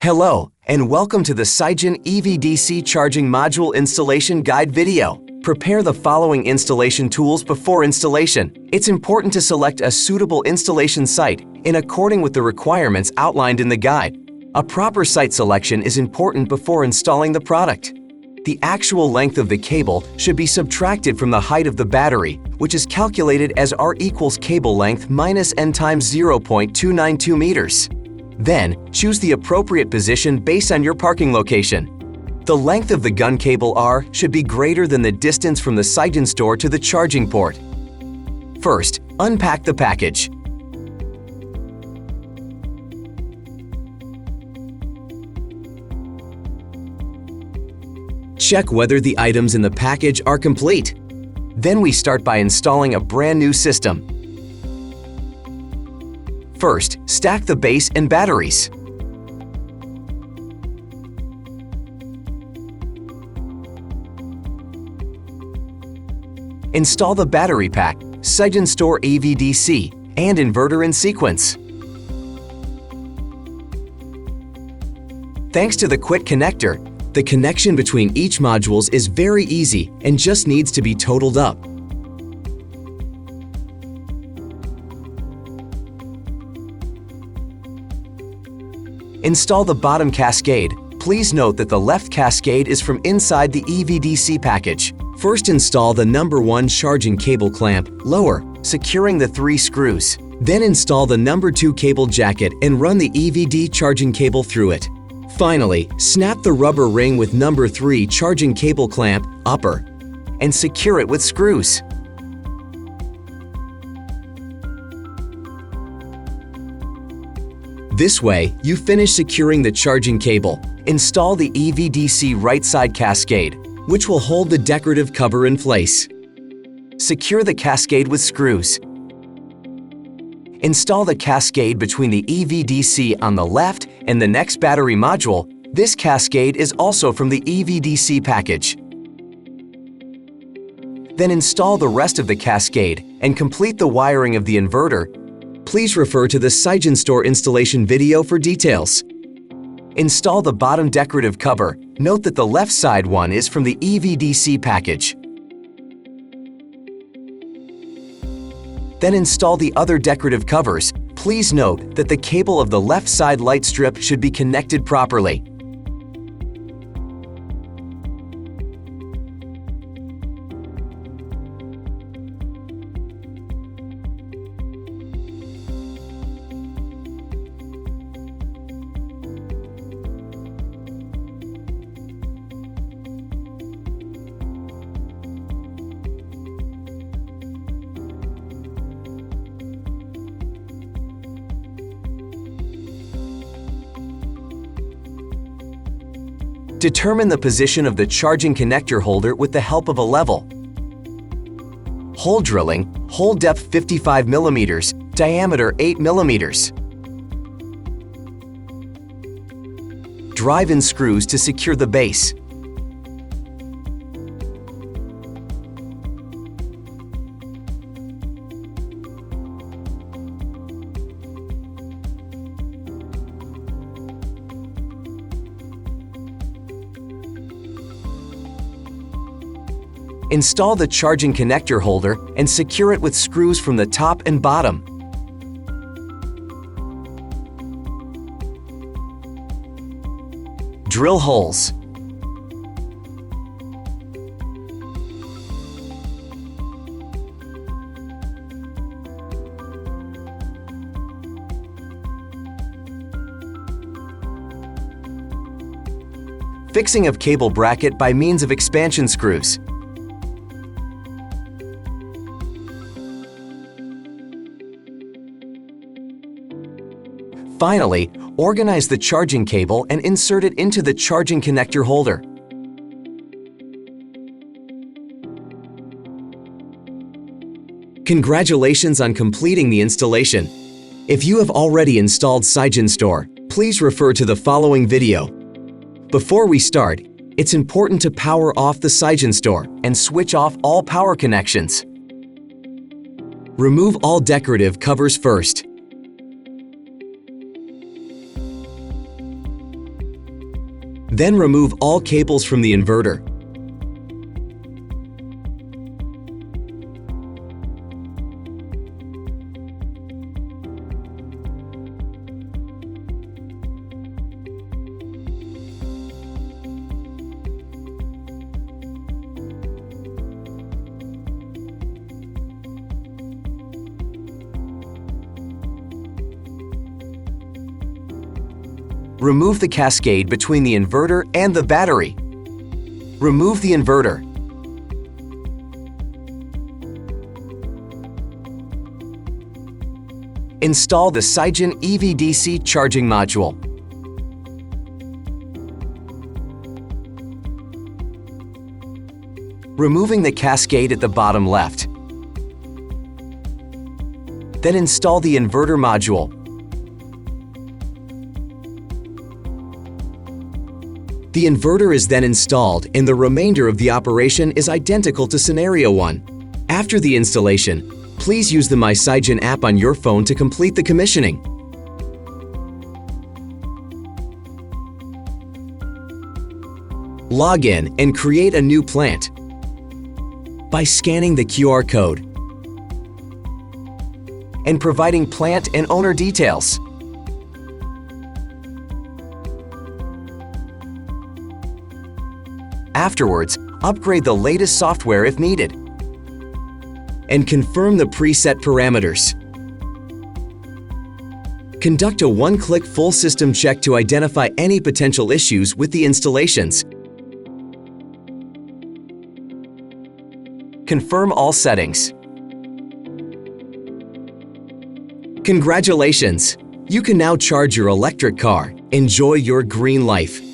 Hello, and welcome to the Sigen EV-DC Charging Module Installation Guide video. Prepare the following installation tools before installation. It's important to select a suitable installation site in accordance with the requirements outlined in the guide. A proper site selection is important before installing the product. The actual length of the cable should be subtracted from the height of the battery, which is calculated as R equals cable length minus N times 0.292 meters. Then, choose the appropriate position based on your parking location. The length of the gun cable R should be greater than the distance from the SigenStor to the charging port. First, unpack the package. Check whether the items in the package are complete. Then we start by installing a brand new system. First, stack the base and batteries. Install the battery pack, SigenStor EV-DC, and inverter in sequence. Thanks to the quick connector, the connection between each modules is very easy and just needs to be totaled up. Install the bottom cascade. Please note that the left cascade is from inside the EV-DC package. First, install the number 1 charging cable clamp lower, securing the 3 screws. Then install the number 2 cable jacket and run the EVD charging cable through it. Finally, snap the rubber ring with number 3 charging cable clamp upper and secure it with screws. This way, you finish securing the charging cable. Install the EV-DC right side cascade, which will hold the decorative cover in place. Secure the cascade with screws. Install the cascade between the EV-DC on the left and the next battery module. This cascade is also from the EV-DC package. Then install the rest of the cascade and complete the wiring of the inverter. Please refer to the SigenStor installation video for details. Install the bottom decorative cover. Note that the left side one is from the EV-DC package. Then install the other decorative covers. Please note that the cable of the left side light strip should be connected properly. Determine the position of the charging connector holder with the help of a level. Hole drilling, hole depth 55 mm, diameter 8 mm. Drive-in screws to secure the base. Install the charging connector holder and secure it with screws from the top and bottom. Drill holes. Fixing of cable bracket by means of expansion screws. Finally, organize the charging cable and insert it into the charging connector holder. Congratulations on completing the installation. If you have already installed SigenStor, please refer to the following video. Before we start, it's important to power off the SigenStor and switch off all power connections. Remove all decorative covers first. Then remove all cables from the inverter. Remove the cascade between the inverter and the battery. Remove the inverter. Install the Sigen EVDC charging module. Removing the cascade at the bottom left. Then install the inverter module. The inverter is then installed and the remainder of the operation is identical to Scenario 1. After the installation, please use the My Sigen app on your phone to complete the commissioning. Log in and create a new plant by scanning the QR code and providing plant and owner details. Afterwards, upgrade the latest software if needed, and confirm the preset parameters. Conduct a one-click full system check to identify any potential issues with the installations. Confirm all settings. Congratulations! You can now charge your electric car. Enjoy your green life.